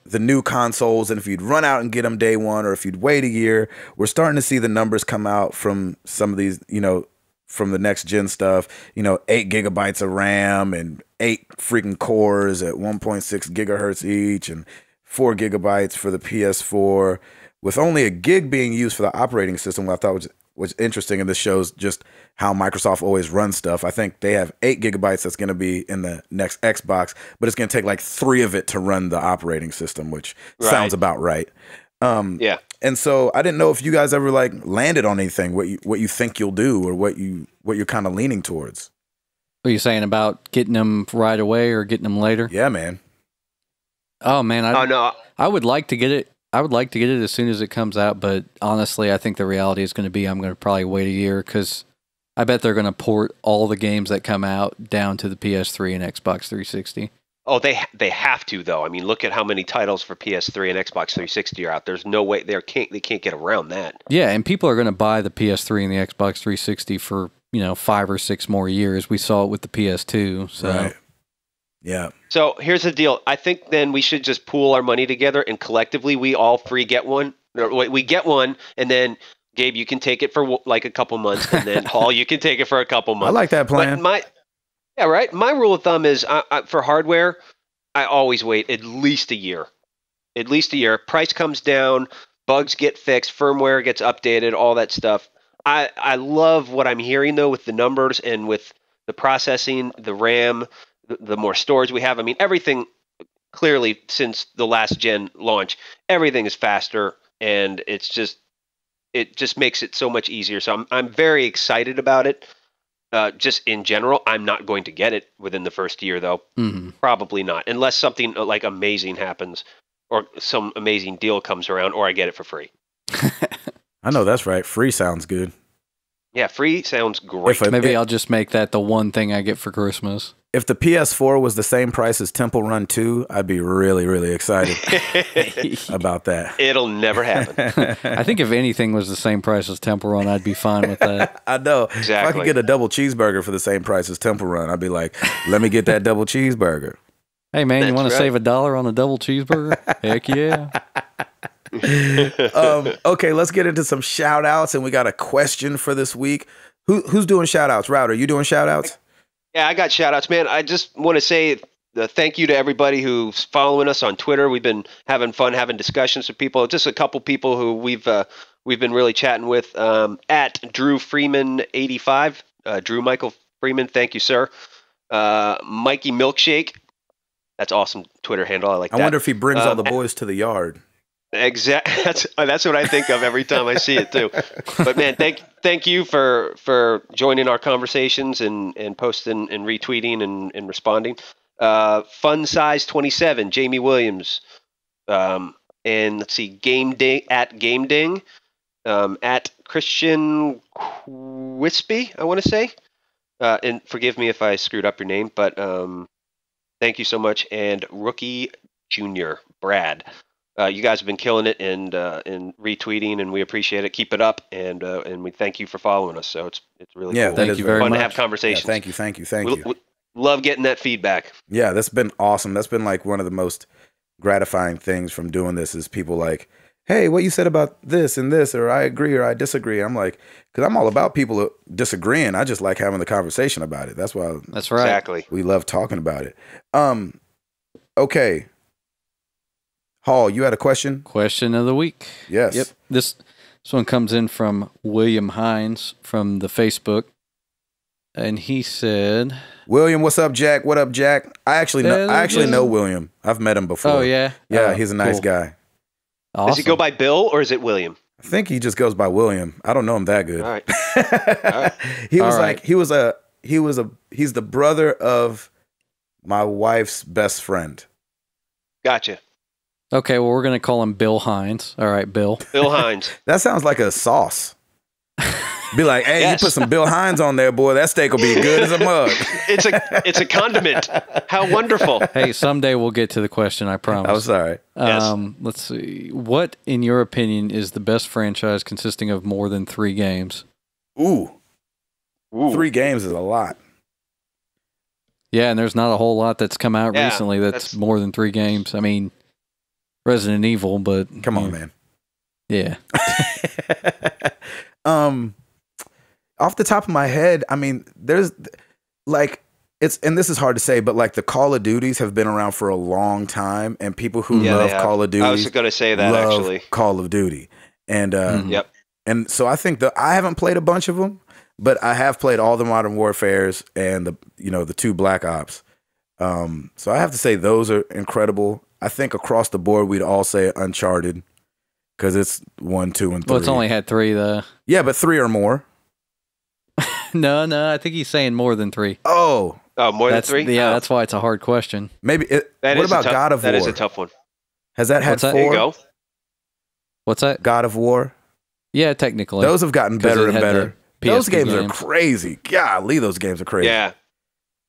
the new consoles, and if you'd run out and get them day one, or if you'd wait a year. We're starting to see the numbers come out from some of these, from the next gen stuff. 8 gigabytes of RAM and 8 freaking cores at 1.6 gigahertz each, and 4 gigabytes for the PS4, with only a gig being used for the operating system. What I thought was interesting, and this shows just how Microsoft always runs stuff. I think they have 8 gigabytes that's going to be in the next Xbox, but it's going to take like 3 of it to run the operating system, which sounds about right. Yeah. And so I didn't know if you guys ever like landed on anything, what you think you'll do, or what you're kind of leaning towards. What are you saying about getting them right away or getting them later? Yeah, man. Oh man, no. I would like to get it. I would like to get it as soon as it comes out, but honestly, I think the reality is going to be I'm going to probably wait a year, because I bet they're going to port all the games that come out down to the PS3 and Xbox 360. Oh, they have to, though. I mean, look at how many titles for PS3 and Xbox 360 are out. There's no way they can't get around that. Yeah, and people are going to buy the PS3 and the Xbox 360 for 5 or 6 more years. We saw it with the PS2. So. Right. Yeah. So here's the deal. I think then we should just pool our money together, and collectively we all three get one. We get one, and then Gabe, you can take it for like a couple months, and then Paul, you can take it for a couple months. I like that plan. Yeah, right. My rule of thumb is for hardware, I always wait at least a year. At least a year. Price comes down, bugs get fixed, firmware gets updated, all that stuff. I love what I'm hearing, though, with the numbers and with the processing, the RAM, the more storage we have. I mean, everything clearly since the last gen launch, everything is faster, and it just makes it so much easier. So I'm very excited about it. Just in general, I'm not going to get it within the first year, though. Mm-hmm. Probably not, unless something like amazing happens or some amazing deal comes around, or I get it for free. I know that's right. Free sounds good. Yeah, free sounds great. Maybe I'll just make that the one thing I get for Christmas. If the PS4 was the same price as Temple Run 2, I'd be really, really excited about that. It'll never happen. I think if anything was the same price as Temple Run, I'd be fine with that. I know. Exactly. If I could get a double cheeseburger for the same price as Temple Run, I'd be like, let me get that double cheeseburger. Hey, man, you want to save $1 on a double cheeseburger? Heck yeah. Okay, let's get into some shout outs, and we got a question for this week. Who's doing shout outs? Router, you doing shout outs? Yeah, I got shout outs, man. I just want to say thank you to everybody who's following us on Twitter. We've been having fun having discussions with people. Just a couple people who we've been really chatting with. At Drew Freeman 85, Drew Michael Freeman, thank you, sir. Mikey Milkshake, that's awesome Twitter handle. I like that. I wonder if he brings all the boys to the yard. Exactly. That's what I think of every time I see it too. But man, thank you for joining our conversations and posting and retweeting and responding. Fun Size 27, Jamie Williams, and let's see, Game Ding at Christian Wispy, I want to say. And forgive me if I screwed up your name, but thank you so much. And Rookie Junior Brad. You guys have been killing it and retweeting, and we appreciate it. Keep it up, and we thank you for following us. So it's really cool. Thank you very much. Fun to have conversations. Yeah, thank you. We love getting that feedback. Yeah, that's been awesome. That's been like one of the most gratifying things from doing this is people like, hey, what you said about this and this, or I agree or I disagree. I'm like, because I'm all about people disagreeing. I just like having the conversation about it. That's why. That's right. Exactly. We love talking about it. Okay. Hall, you had a question? Question of the week. Yes. Yep. This one comes in from William Hines from the Facebook. And he said, William, what's up, Jack? What up, Jack? I actually know William. I've met him before. Oh, yeah? Yeah, he's a nice guy. Awesome. Does he go by Bill or is it William? I think he just goes by William. I don't know him that good. All right. He's the brother of my wife's best friend. Gotcha. Okay, well, we're going to call him Bill Hines. All right, Bill. Bill Hines. That sounds like a sauce. Be like, hey, Yes. You put some Bill Hines on there, boy. That steak will be good as a mug. It's a condiment. How wonderful. Hey, someday we'll get to the question, I promise. I'm sorry. Yes. Let's see. What, in your opinion, is the best franchise consisting of more than 3 games? Ooh. 3 games is a lot. Yeah, and there's not a whole lot that's come out recently that's more than 3 games. I mean, Resident Evil, but... Come on, man. Yeah. off the top of my head, I mean, there's like and this is hard to say, but like the Call of Duties have been around for a long time, and people who love Call of Duty, I was going to say that love actually Call of Duty, and yep. And so I think I haven't played a bunch of them, but I have played all the Modern Warfares and the 2 Black Ops. So I have to say those are incredible. I think across the board we'd all say Uncharted because it's 1, 2, and 3. Well, it's only had 3 though. Yeah, but 3 or more. No, I think he's saying more than 3. Oh, more than 3? Yeah, that's why it's a hard question. Maybe. What about God of War? That is a tough one. Has that had 4? There you go. What's that? God of War? Yeah, technically. Those have gotten better and better. Those games are crazy. Golly, those games are crazy.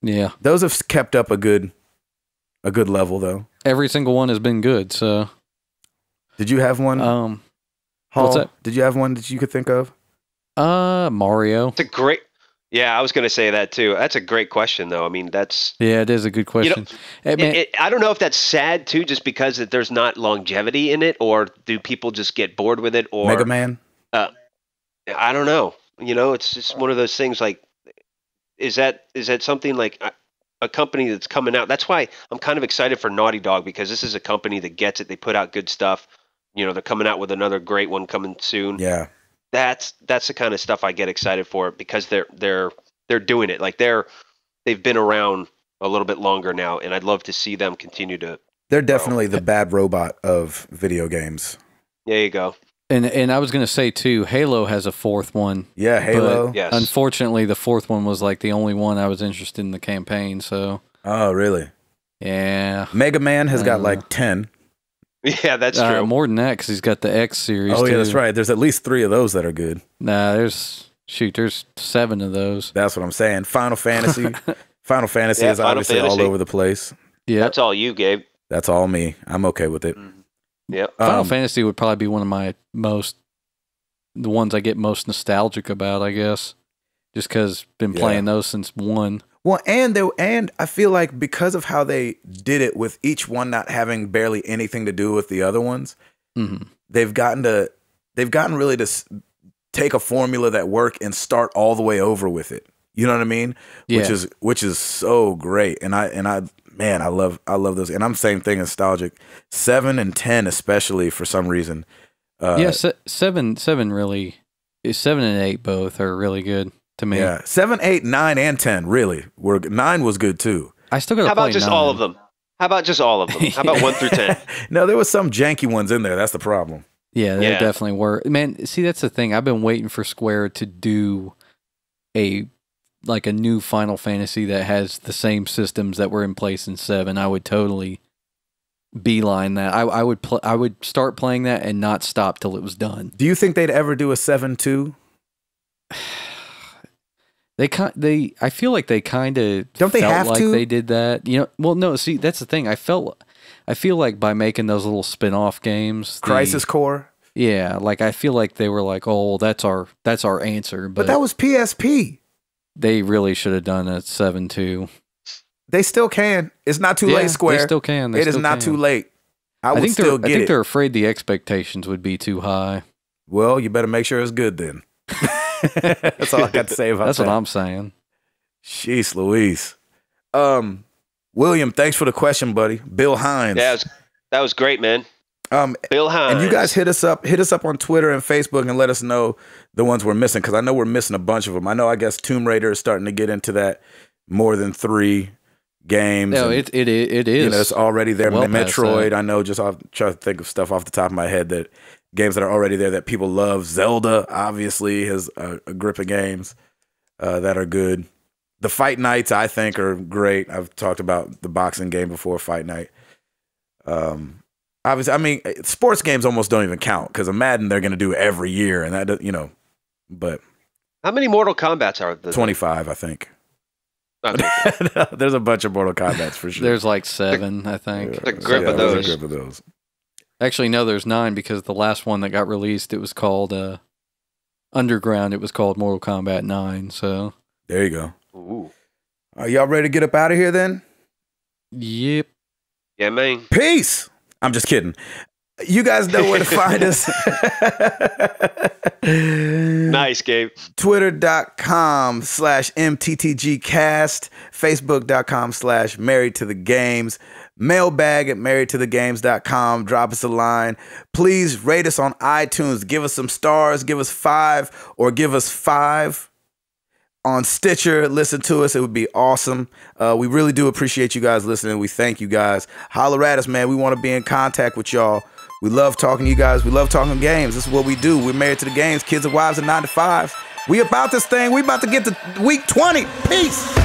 Yeah. Those have kept up a good level though. Every single one has been good, so. Did you have one? Hall, what's that? Did you have one that you could think of? Mario. It's a great. Yeah, I was going to say that too. That's a great question, though. I mean, yeah, it is a good question. I don't know if that's sad too, just because there's not longevity in it, or do people just get bored with it? Or Mega Man. I don't know. It's just one of those things. Like, is that something like a company that's coming out? That's why I'm kind of excited for Naughty Dog, because this is a company that gets it. They put out good stuff. They're coming out with another great one coming soon. Yeah. That's the kind of stuff I get excited for, because they're doing it. Like they've been around a little bit longer now, and I'd love to see them continue to. They're definitely the bad robot of video games. There you go. And I was going to say too, Halo has a 4th one. Yeah, Halo. Yes. Unfortunately, the 4th one was like the only one I was interested in the campaign. So. Oh, really? Yeah. Mega Man has got like 10. Yeah, that's true. More than that, because he's got the X series. Oh, yeah, that's right. There's at least 3 of those that are good. Nah, there's 7 of those. That's what I'm saying. Final Fantasy. Final Fantasy is obviously all over the place. Yeah, that's all you, Gabe. That's all me. I'm okay with it. Yeah. Final Fantasy would probably be one of my the ones I get most nostalgic about, I guess, just because been playing those since 1. Well, and I feel like because of how they did it, with each one not having barely anything to do with the other ones, they've gotten really to take a formula that worked and start all the way over with it. You know what I mean? Yeah. Which is so great. And I love those. And I'm same thing, nostalgic. 7 and 10 especially, for some reason. 7 really is 7 and 8 both are really good. To me. Yeah, 7, 8, 9, and 10 really were. 9 was good too. I still got to play 9. How about just all of them? How about 1 through 10? No, there was some janky ones in there. That's the problem. Yeah, there definitely were. Man, see, that's the thing. I've been waiting for Square to do a new Final Fantasy that has the same systems that were in place in 7. I would totally beeline that. I would start playing that and not stop till it was done. Do you think they'd ever do a 7-2? I feel like they kind of don't they have like to? They did that, Well, no. See, that's the thing. I feel like by making those little spin-off games, Crisis Core. Yeah, like I feel like they were like, oh, that's our answer. But that was PSP. They really should have done a 7-2. They still can. It's not too late, Square. They still can. It is not too late. I think they're afraid the expectations would be too high. Well, you better make sure it's good then. That's all I got to say about that. That's what I'm saying. Jeez Louise. William, thanks for the question, buddy. Bill Hines. Yeah, that was great, man. Bill Hines. And you guys hit us up on Twitter and Facebook and let us know the ones we're missing, because I know we're missing a bunch of them. I know, I guess Tomb Raider is starting to get into that more than 3 games. No, it is. It's already there. Well Metroid, I know, just I'll try to think of stuff off the top of my head, that games that are already there that people love. Zelda, obviously, has a grip of games that are good. The Fight Nights, I think, are great. I've talked about the boxing game before, Fight Night. Obviously, I mean, sports games almost don't even count, because of Madden, they're going to do every year, and that, but. How many Mortal Kombats are there? 25, I think. Okay. No, there's a bunch of Mortal Kombats for sure. There's like 7, I think. The grip of those. The grip of those. Actually, no, there's 9, because the last one that got released, it was called Underground. It was called Mortal Kombat 9. So there you go. Ooh. Are y'all ready to get up out of here then? Yep. Yeah, man. Peace. I'm just kidding. You guys know where to find us. Nice, Gabe. Twitter.com/MTTGcast, Facebook.com/Married to the Games, mailbag at marriedtothegames.com. Drop us a line. Please rate us on iTunes. Give us some stars. Give us 5 or give us 5 on Stitcher. Listen to us. It would be awesome. We really do appreciate you guys listening. We thank you guys. Holler at us, man. We want to be in contact with y'all. We love talking to you guys. We love talking games. This is what we do. We're married to the games, kids and wives and 9 to 5s. We about this thing. We about to get to week 20. Peace.